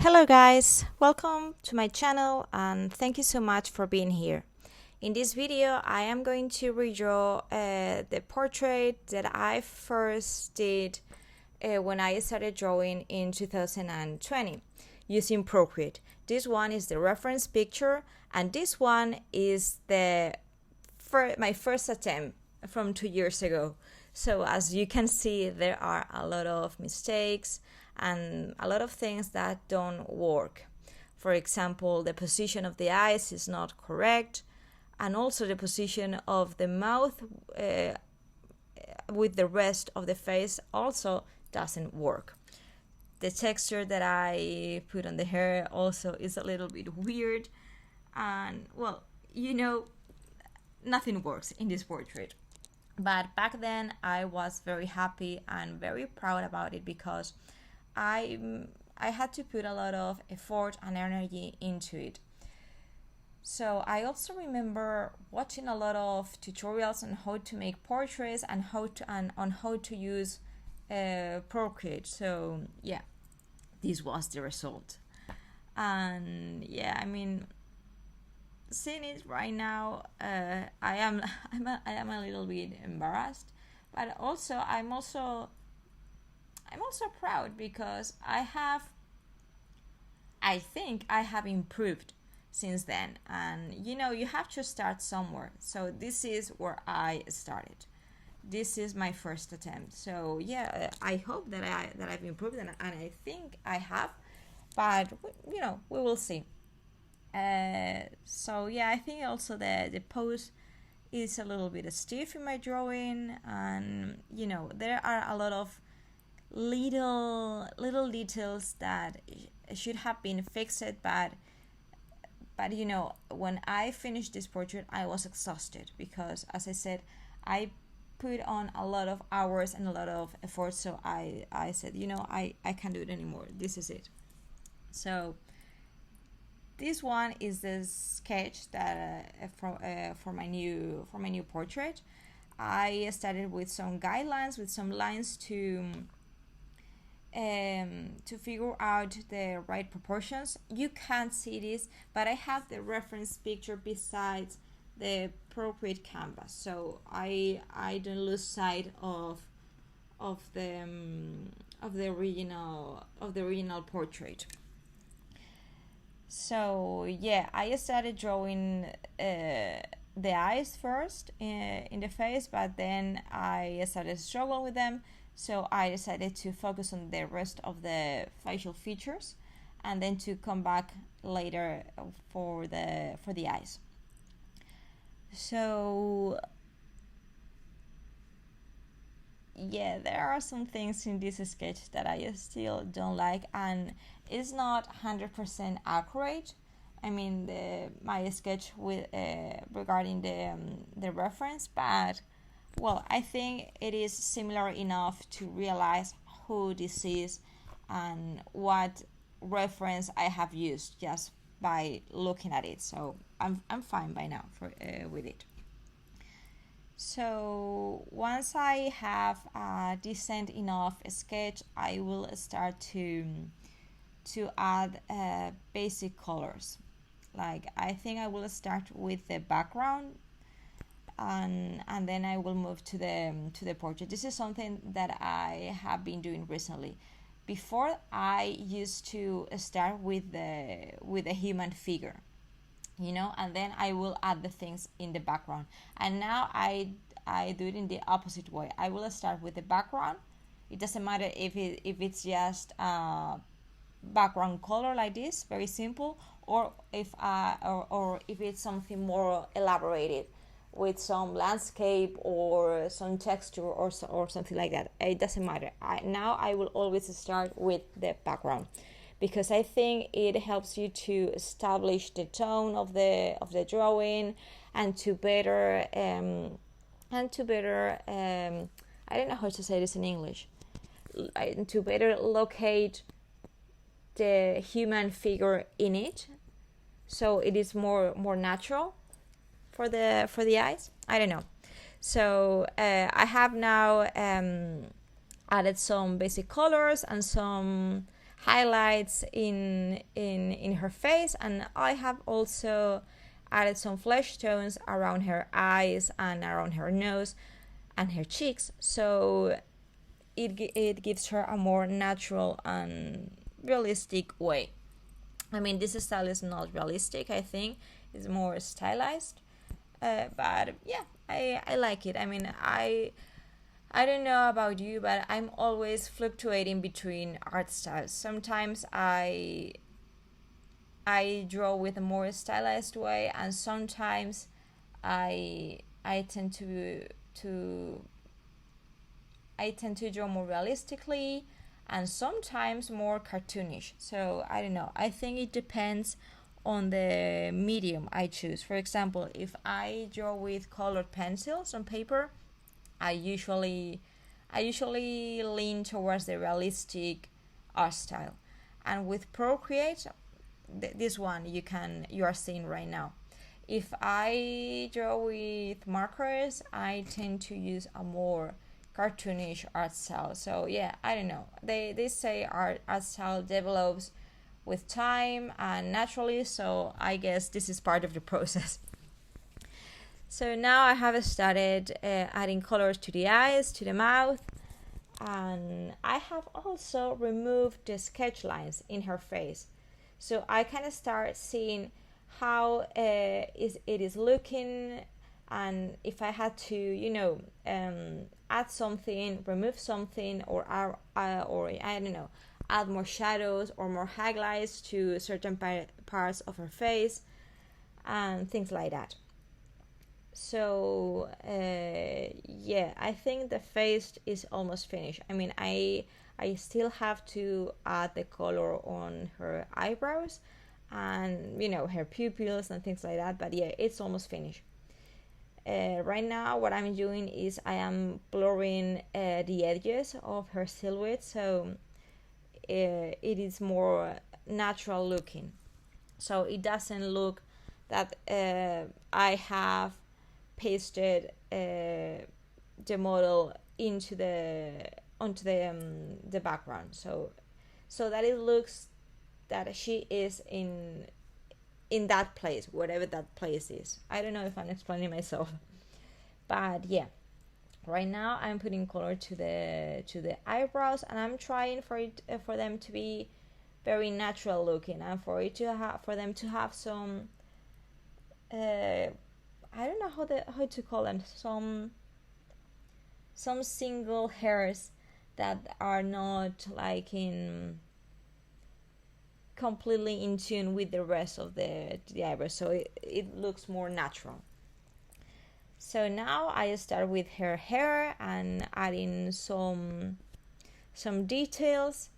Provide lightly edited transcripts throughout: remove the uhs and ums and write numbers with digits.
Hello guys, welcome to my channel and thank you so much for being here. In this video I am going to redraw the portrait that I first did when I started drawing in 2020 using Procreate. This one is the reference picture and this one is my first attempt from 2 years ago. So as you can see, there are a lot of mistakes and a lot of things that don't work. For example, the position of the eyes is not correct, and also the position of the mouth with the rest of the face also doesn't work. The texture that I put on the hair also is a little bit weird, and well, nothing works in this portrait. But back then I was very happy and very proud about it because I had to put a lot of effort and energy into it. So I also remember watching a lot of tutorials on how to make portraits and on how to use Procreate. So yeah, this was the result. And yeah, I mean, seeing it right now, I am a little bit embarrassed, but I'm also proud because I think I have improved since then, and you have to start somewhere. So this is where I started. This is my first attempt. So yeah, I hope that I've improved, and I think I have, but we will see. So yeah, I think also the pose is a little bit stiff in my drawing, and there are a lot of little details that should have been fixed, but when I finished this portrait I was exhausted because, as I said, I put on a lot of hours and a lot of effort. So I said, I can't do it anymore. This is it. So this one is the sketch that for my new portrait. I started with some guidelines, with some lines to figure out the right proportions. You can't see this, but I have the reference picture besides the Procreate canvas, so I don't lose sight of the original portrait. So yeah, I started drawing the eyes first in the face, but then I started struggling with them. So I decided to focus on the rest of the facial features, and then to come back later for the eyes. So yeah, there are some things in this sketch that I still don't like, and it's not 100% accurate. I mean, my sketch with regarding the reference, but well, I think it is similar enough to realize who this is and what reference I have used just by looking at it. So I'm fine by now with it. So once I have a decent enough sketch, I will start to add basic colors. Like, I think I will start with the background, and then I will move to the portrait. This is something that I have been doing recently. Before, I used to start with the human figure, and then I will add the things in the background. And now I do it in the opposite way. I will start with the background. It doesn't matter if it's just background color like this, very simple, or if it's something more elaborated with some landscape or some texture or something like that. It doesn't matter. Now I will always start with the background, because I think it helps you to establish the tone of the drawing, and to better I don't know how to say this in English, to better locate the human figure in it, so it is more natural for the eyes. I don't know. So I have now added some basic colors and some highlights in her face, and I have also added some flesh tones around her eyes and around her nose and her cheeks, so it gives her a more natural and realistic way. I mean, this style is not realistic, I think it's more stylized, but yeah, I like it. I mean, I don't know about you, but I'm always fluctuating between art styles. Sometimes I draw with a more stylized way, and sometimes I tend to I tend to draw more realistically, and sometimes more cartoonish. So I don't know. I think it depends on the medium I choose. For example, if I draw with colored pencils on paper, I usually lean towards the realistic art style. And with Procreate, this one you are seeing right now. If I draw with markers, I tend to use a more cartoonish art style. So yeah, I don't know. They say art style develops with time and naturally, so I guess this is part of the process. So now I have started adding colors to the eyes, to the mouth, and I have also removed the sketch lines in her face. So I kind of start seeing how it is looking, and if I had to, add something, remove something, or I don't know, add more shadows or more highlights to certain parts of her face, and things like that. So yeah, I think the face is almost finished. I mean, I still have to add the color on her eyebrows and her pupils and things like that, but yeah, it's almost finished. Right now what I'm doing is I am blurring the edges of her silhouette, so it is more natural looking, so it doesn't look that I have pasted the model onto the background, so that it looks that she is in that place, whatever that place is. I don't know if I'm explaining myself, but yeah, right now I'm putting color to the eyebrows, and I'm trying for them to be very natural looking, and for them to have some I don't know how to call them, some single hairs that are not like completely in tune with the rest of the eyebrows, so it looks more natural. So now I start with her hair and adding some details,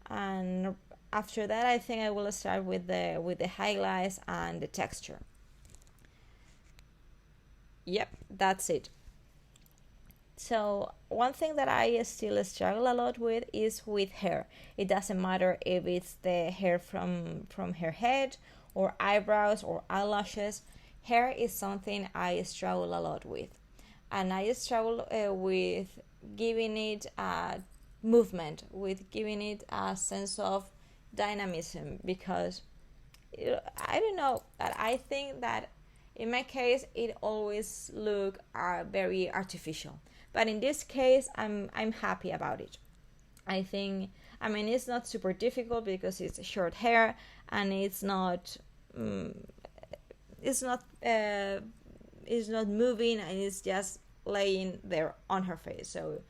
and after that I think I will start with the highlights and the texture. Yep, that's it. So one thing that I still struggle a lot with is with hair. It doesn't matter if it's the hair from her head or eyebrows or eyelashes. Hair is something I struggle a lot with, and I struggle with giving it a movement, with giving it a sense of dynamism, because I don't know, but I think that in my case it always look very artificial. But in this case, I'm happy about it. I think, I mean, it's not super difficult because it's short hair, and it's not moving, and it's just laying there on her face. So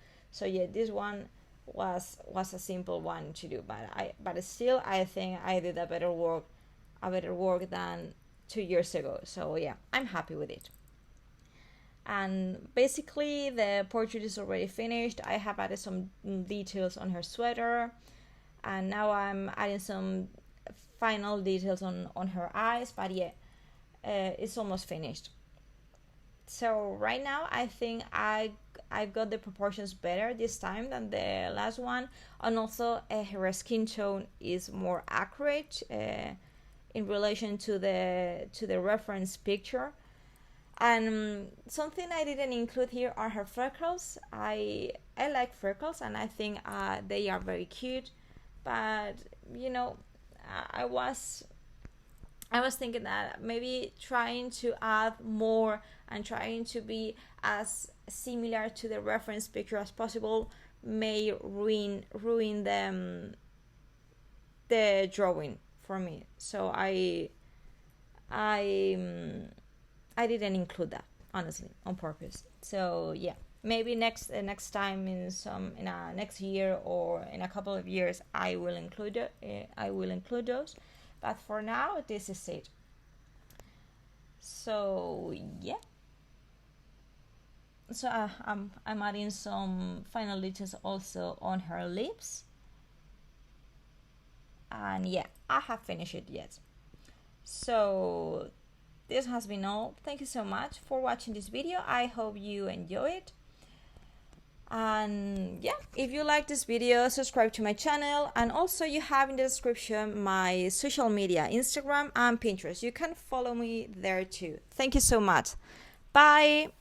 yeah, this one was a simple one to do, but still I think I did a better work than 2 years ago. So yeah, I'm happy with it. And basically the portrait is already finished. I have added some details on her sweater, and now I'm adding some final details on her eyes, but yeah, it's almost finished. So right now I think I've got the proportions better this time than the last one, and also her skin tone is more accurate in relation to the reference picture. And something I didn't include here are her freckles. I like freckles, and I think they are very cute, but you know, I was thinking that maybe trying to add more and trying to be as similar to the reference picture as possible may ruin the drawing for me. So I didn't include that, honestly, on purpose. So yeah, maybe next time in a next year or in a couple of years I will include those. But for now, this is it. So yeah. So I'm adding some final details also on her lips. And yeah, I have finished it yet. So this has been all. Thank you so much for watching this video. I hope you enjoy it. And yeah, if you like this video, subscribe to my channel, and also you have in the description my social media, Instagram and Pinterest. You can follow me there too. Thank you so much. Bye.